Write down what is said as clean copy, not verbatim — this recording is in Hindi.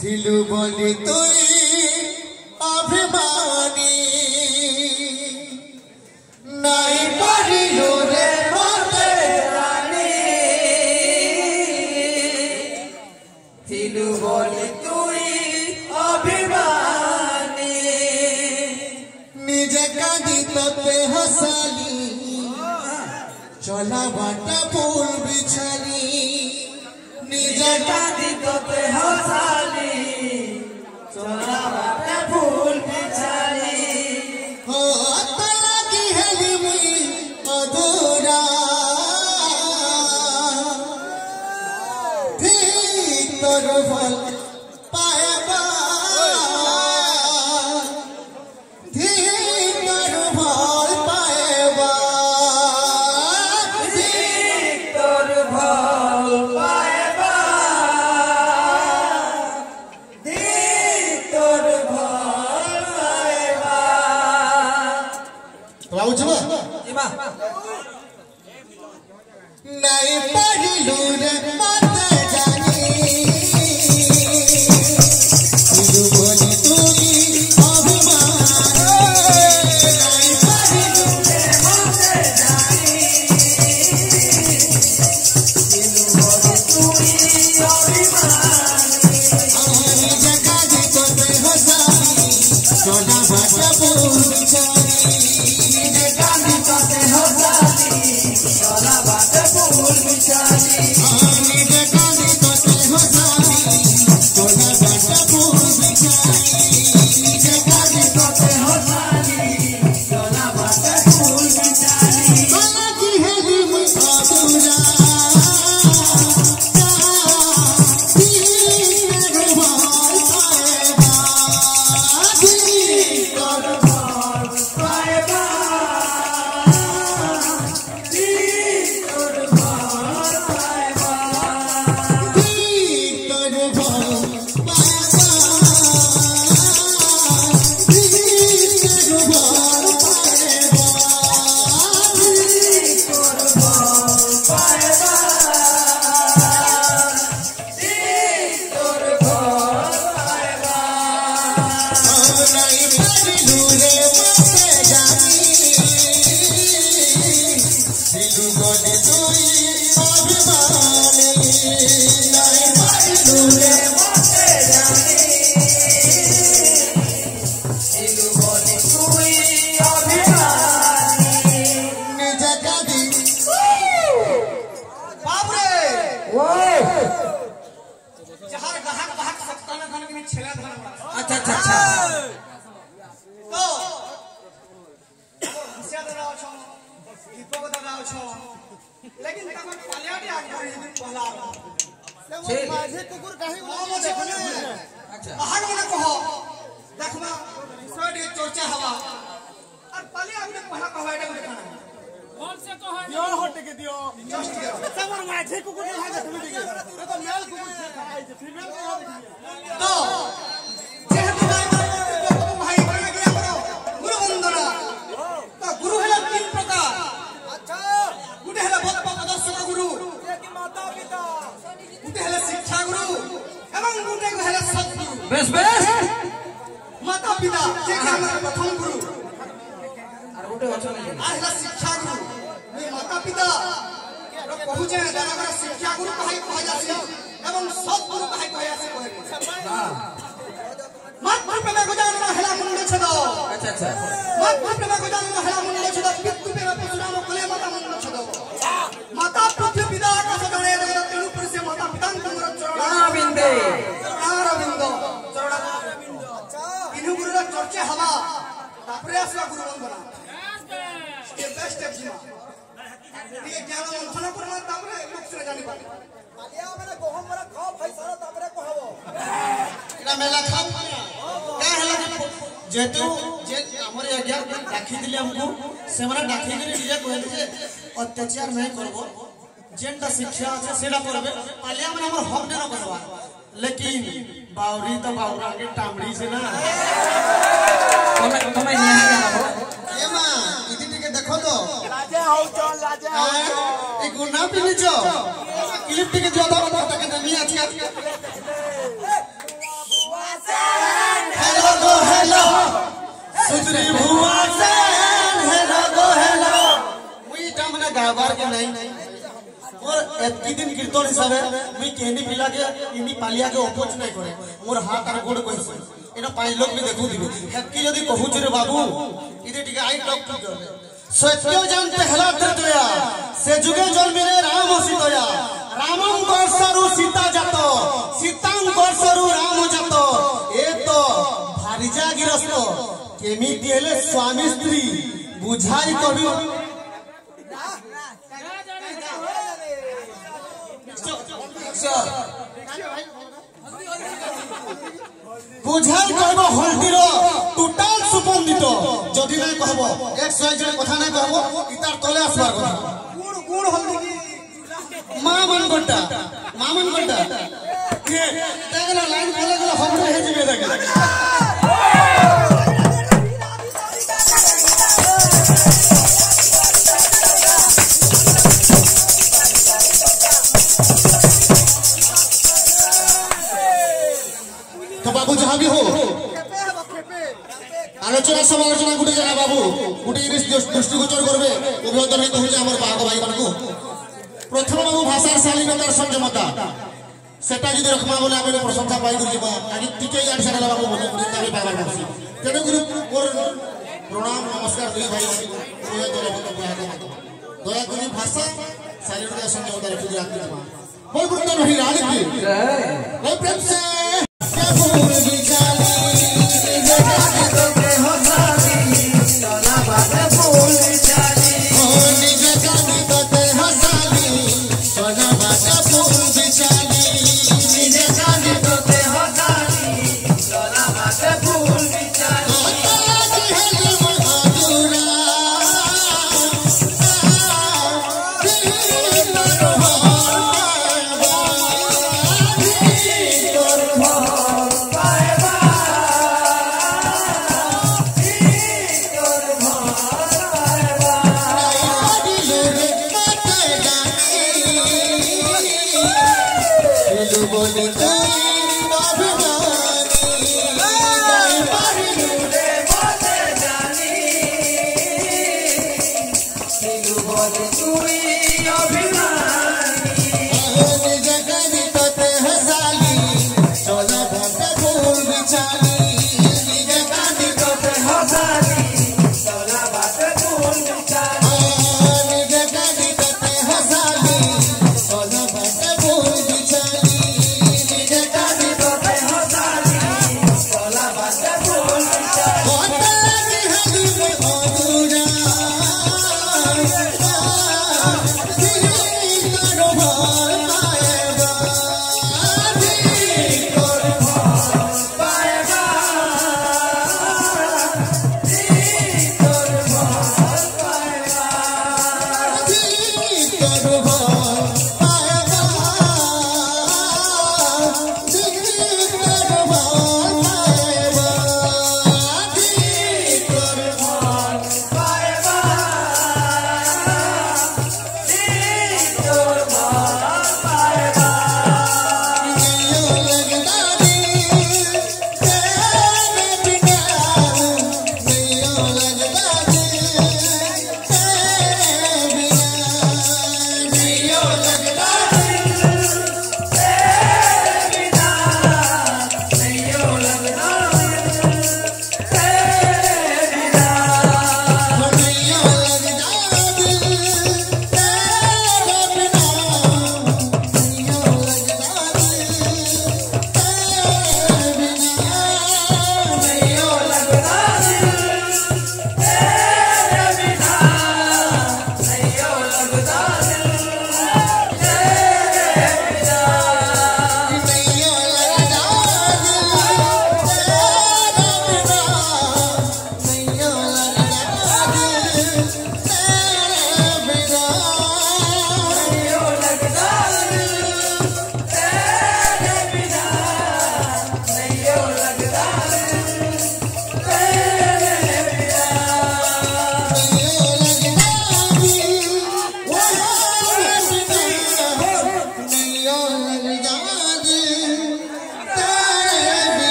थिलु बोली तुई अभिमानी नहीं पारिलु रे मते जानी थिलु बोली तुई अभिमानी निजे कांदी तोते हसाली चला बाटा फूल बिछाली निजे कांदी तोते हसाली चला बाटा फूल बिछाली हो तला की हेली मुई अधूरा ठीक तोर फल पाएबा ठीक तोर फल पाएबा ठीक तोर फल पाएबा ठीक तोर फल पाएबा राउ जीवा जीवा नहीं पढ़िलु रे मते जानी थिलु बोली तुई अभिमानी नहीं पढ़िलु रे मते जानी थिलु बोली तुई अभिमानी निजे कांदी तोते हसाली चला बाटा फूल बिछाली निजे कांदी तोते हसाली चला बाटा फूल बिछाली निजे कांदी तोते हसाली चला बाटा फूल बिछाली निजे कांदी तोते हसाली चला बाटा फूल बिछाली तला की हेली मुई अधूरा लेकिन तमन पालियाटी आग करी पहला ले माझे कुकुर काहे मुझे अच्छा बाहर मने कहो देखबा सोडी चर्चा हवा और पालिया आग पहला कहवा एटा गुटे खाना कौन से कहो दियो हट के दियो जस्ट तमन माझे कुकुर नहीं है तुम दियो तो मेल कुकुर से खाई जे फीमेल को तो जेहेतु भाई बना गया करो गुरु वंदना तो गुरु है तीन प्रकार गुटे हेला भक्त प्रदर्शक गुरु कि माता पिता गुटे हेला शिक्षा गुरु एवं गुटे हेला सद्गुरु बेस बेस माता पिता जे कि हमर प्रथम गुरु और गुटे अछन आ हेला शिक्षा गुरु ए माता पिता रो कहू जे दाना शिक्षा गुरु कहि कह जासी एवं सद्गुरु कहि कह जासी हां मत प्रेम को जानना हेला मुंडे छदो अच्छा अच्छा मत प्रेम को जानना हेला मुंडे छदो पितृ पे परशुराम कोले माता मुंडे छदो माता पृथ्वी पिता का सदाने जगत तेनु पर से माता पिता तुमर चरण अरविंद चरण अच्छा इनु गुरु रा चर्चा हवा तापरे आसला गुरु वंदना स्टेप बाय स्टेप जीवा ये ज्ञान मंथन करमा तापरे लोक से जानि पाले मालिया माने गोहम मरा खाओ भाई सारा तापरे कहबो इना मेला खाओ का हला जेतु जे हमर आज्ञा राखी दिले हमको से हमरा डाकी दिले जे कहले जे अत्याचार नहीं करबो जेंटा शिक्षा আছে সেটা করবে পালিয়া মানে আমার হক না করবা लेकिन बावरी तो बावरा के टामड़ी से ना तुम्हें नहीं जाना ए मां इदी टिके देखो तो लाजे हो चल लाजे हो ए गुना पिनी जो क्लिप टिके जो दाओ ताके नहीं आज हिसाब है मैं केनी पिला के इनी पालिया के अपोज नहीं करे मोर हाथ और गोड़ कहि एना पांच लोग भी देखु दिबे हेकी जदी कहू रे बाबू इदे टिके आई टॉक की कर सत्य जन पहला तृतीया से जुगे जल मिले राम सीतया रामं वर्षरु सीता जात सीतां वर्षरु राम जात ए तो भारिजा गिरस्त केमिति हेले स्वामी स्त्री बुझाई कवि बुझाई कहबो हल्दीर टोटल सुपंदित जदि नै कहबो एक सय जण कथा नै कहबो इतार तले आसबार कथा गुड़ गुड़ हल्दी की मामन गड्डा ये देखला लाइन बोले गला हमरे हे जिबे देख तो बाबू जहां भी हो आलोचना समालोचना गुटे जना बाबू गुटे दृष्टिगोचर करबे उभय दल कहले हमर बाग भाई मानकू प्रथम बाबू भाषार शालीनतार संयमता सेटा जदि रखमा बोले आमे प्रशंसा पाई गुलिबा आनी टिके गाड सारा बाबू बोले ताबे पावर बसी तेने गुरु मोर प्रणाम नमस्कार दुई भाई उभय दल दया करी भाषा शालीनता संयमता रखि आत्मा बोल गुरु नहीं रानी की जय प्रेम से भूल बिचाली बोले